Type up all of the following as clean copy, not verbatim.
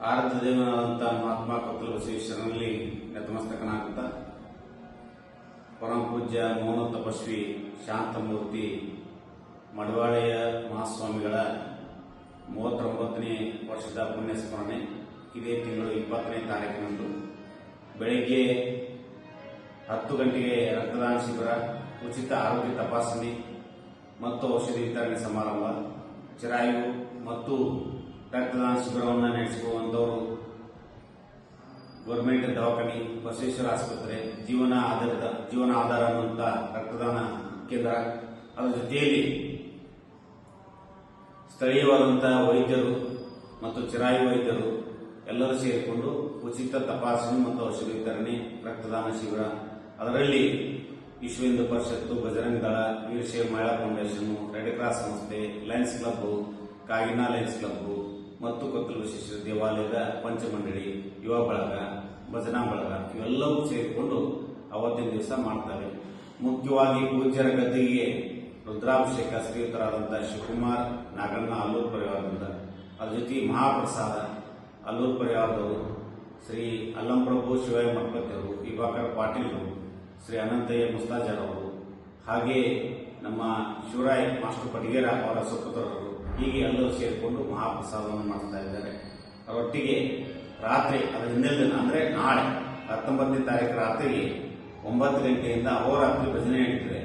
ಆರಾಧ್ಯ ದೇವನಾದಂಥ ಮಹಾತ್ಮ ಕೊತ್ತಲ ಬಸವೇಶ್ವರನಲ್ಲಿ ನತಮಸ್ತಕನಾಗುತ್ತಾ ಪರಮ ಪೂಜ್ಯ ಮೌನ ತಪಸ್ವಿ ಶಾಂತಮೂರ್ತಿ ಮಡವಾಳೆಯ ಮಹಾಸ್ವಾಮಿಗಳ 39ನೇ ವರ್ಷದ ಪುಣ್ಯಸ್ಮರಣೆ ಇದೇ ತಿಂಗಳು 20ನೇ ತಾರೀಕಿನಂದು ಬೆಳಗ್ಗೆ 10 ಗಂಟೆಗೆ ರಕ್ತದಾನ ಶಿಬಿರ, ಉಚಿತ ಆರೋಗ್ಯ ತಪಾಸಣೆ ಮತ್ತು ಔಷಧಿ ವಿತರಣೆ ಸಮಾರಂಭ, ಚಿರಾಯು ಮತ್ತು ರಕ್ತದಾನ ಶಿಬಿರವನ್ನು ನಡೆಸುವಂತವರು ಗೌರ್ಮೆಂಟ್ ದವಾಖಾನೆ, ಬಸವೇಶ್ವರ ಆಸ್ಪತ್ರೆ, ಜೀವನ ಆಧಾರ ಅನ್ನುವಂಥ ರಕ್ತದಾನ ಕೇಂದ್ರ, ಅದರ ಜೊತೆಯಲ್ಲಿ ಸ್ಥಳೀಯವಾದಂತಹ ವೈದ್ಯರು ಮತ್ತು ಚಿರಾಯು ವೈದ್ಯರು ಎಲ್ಲರೂ ಸೇರಿಕೊಂಡು ಉಚಿತ ತಪಾಸಣೆ ಮತ್ತು ಔಷಧಿ ವಿತರಣೆ, ರಕ್ತದಾನ ಶಿಬಿರ, ಅದರಲ್ಲಿ ವಿಶ್ವ ಹಿಂದೂ ಪರಿಷತ್ತು, ಬಜರಂಗ ದಳ, ವೀರಶೈವ ಮಹಿಳಾ ಫೌಂಡೇಶನ್, ರೆಡ್ ಕ್ರಾಸ್ ಸಂಸ್ಥೆ, Lions club, Kagina Lions club ಮತ್ತು ಕೊತ್ತಲ ಬಸವೇಶ್ವರ ದೇವಾಲಯದ ಪಂಚಮಂಡಳಿ, ಯುವ ಬಳಗ, ಭಜನಾ ಬಳಗ ಇವೆಲ್ಲವೂ ಸೇರಿಕೊಂಡು ಅವತ್ತಿನ ದಿವಸ ಮಾಡ್ತಾರೆ. ಮುಖ್ಯವಾಗಿ ಪೂಜ್ಯರ ಗದ್ದಿಗೆ ರುದ್ರಾಭಿಷೇಕ ಶ್ರೀಯುತರಾದಂತಹ ಶಿವಕುಮಾರ್ ನಾಗಣ್ಣ ಅಲ್ಲೂರು ಪರಿವಾರದಿಂದ, ಅದ್ರ ಜೊತೆ ಮಹಾಪ್ರಸಾದ ಅಲ್ಲೂರು ಪರಿವಾರದವರು, ಶ್ರೀ ಅಲ್ಲಂಪ್ರಭು ಶಿವಯ್ಯ ಮಠಪತಿಯವರು, ವಿಭಾಕರ್ ಪಾಟೀಲ್, ಶ್ರೀ ಅನಂತಯ್ಯ ಮುಸ್ತಾಜರ್ ಅವರು, ಹಾಗೆ ನಮ್ಮ ಶಿವರಾಯ್ ಮಾಸ್ಟರ್ ಪಡಿಗೇರ ಅವರ ಸುಪುತ್ರರು, ಹೀಗೆ ಎಲ್ಲರೂ ಸೇರಿಕೊಂಡು ಮಹಾಪ್ರಸಾದವನ್ನು ಮಾಡ್ತಾ ಇದ್ದಾರೆ. ಅವರೊಟ್ಟಿಗೆ ರಾತ್ರಿ ಅದರ ಹಿಂದಿನ ದಿನ ಅಂದರೆ ನಾಳೆ 19ನೇ ತಾರೀಕು ರಾತ್ರಿಗೆ 9 ಗಂಟೆಯಿಂದ ಅಹೋರಾತ್ರಿ ಭಜನೆ ನಡೀತಿದೆ.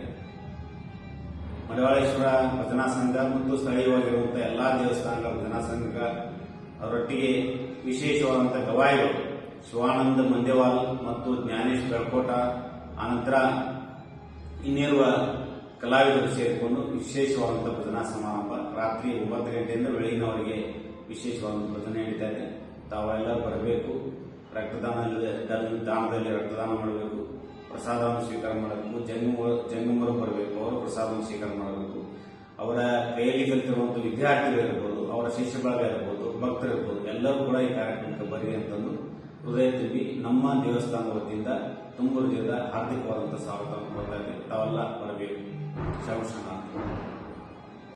ಮಡಿವಾಳೇಶ್ವರ ಭಜನಾ ಸಂಘ ಮತ್ತು ಸ್ಥಳೀಯವಾಗಿರುವಂತಹ ಎಲ್ಲಾ ದೇವಸ್ಥಾನಗಳ ಭಜನಾ ಸಂಘ ಅವರೊಟ್ಟಿಗೆ ವಿಶೇಷವಾದಂತಹ ಗವಾಯಿಗಳು ಶಿವಾನಂದ ಮಂದೇವಾಲ್ ಮತ್ತು ಜ್ಞಾನೇಶ್ ಬೆಳ್ಕೋಟ, ಆನಂತರ ಇನ್ನಿರುವ ಕಲಾವಿದರು ಸೇರಿಕೊಂಡು ವಿಶೇಷವಾದಂತಹ ಭಜನಾ ಸಮಾರಂಭ ರಾತ್ರಿ 9 ಗಂಟೆಯಿಂದ ಬೆಳಗಿನವರೆಗೆ ವಿಶೇಷವಾದಂತಹ ಭಜನೆ ನಡೀತಾ ಇದೆ. ತಾವೆಲ್ಲ ಬರಬೇಕು, ದಾನದಲ್ಲಿ ರಕ್ತದಾನ ಮಾಡಬೇಕು, ಪ್ರಸಾದವನ್ನು ಸ್ವೀಕಾರ ಮಾಡಬೇಕು, ಜಂಗಮರು ಬರಬೇಕು, ಅವರು ಪ್ರಸಾದವನ್ನು ಸ್ವೀಕಾರ ಮಾಡಬೇಕು. ಅವರ ಕೈಯಲ್ಲಿ ಕಲಿತಿರುವಂತಹ ವಿದ್ಯಾರ್ಥಿಗಳು ಇರಬಹುದು, ಅವರ ಶಿಷ್ಯ ಬಳಗ ಇರಬಹುದು, ಭಕ್ತರು ಇರಬಹುದು, ಎಲ್ಲರೂ ಕೂಡ ಈ ಕಾರ್ಯಕ್ರಮಕ್ಕೆ ಬರಿ ಅಂತಂದು ಹೃದಯ ತುಂಬಿ ನಮ್ಮ ದೇವಸ್ಥಾನದ ವತಿಯಿಂದ ತುಂಬ ಹೃದಯದ ಹಾರ್ದಿಕವಾದಂತಹ ಸ್ವಾಗತವನ್ನು ಕೊಡ್ತಾ ಇದ್ದೇವೆ. ತಾವೆಲ್ಲ ಬರಬೇಕು. ಶರಣ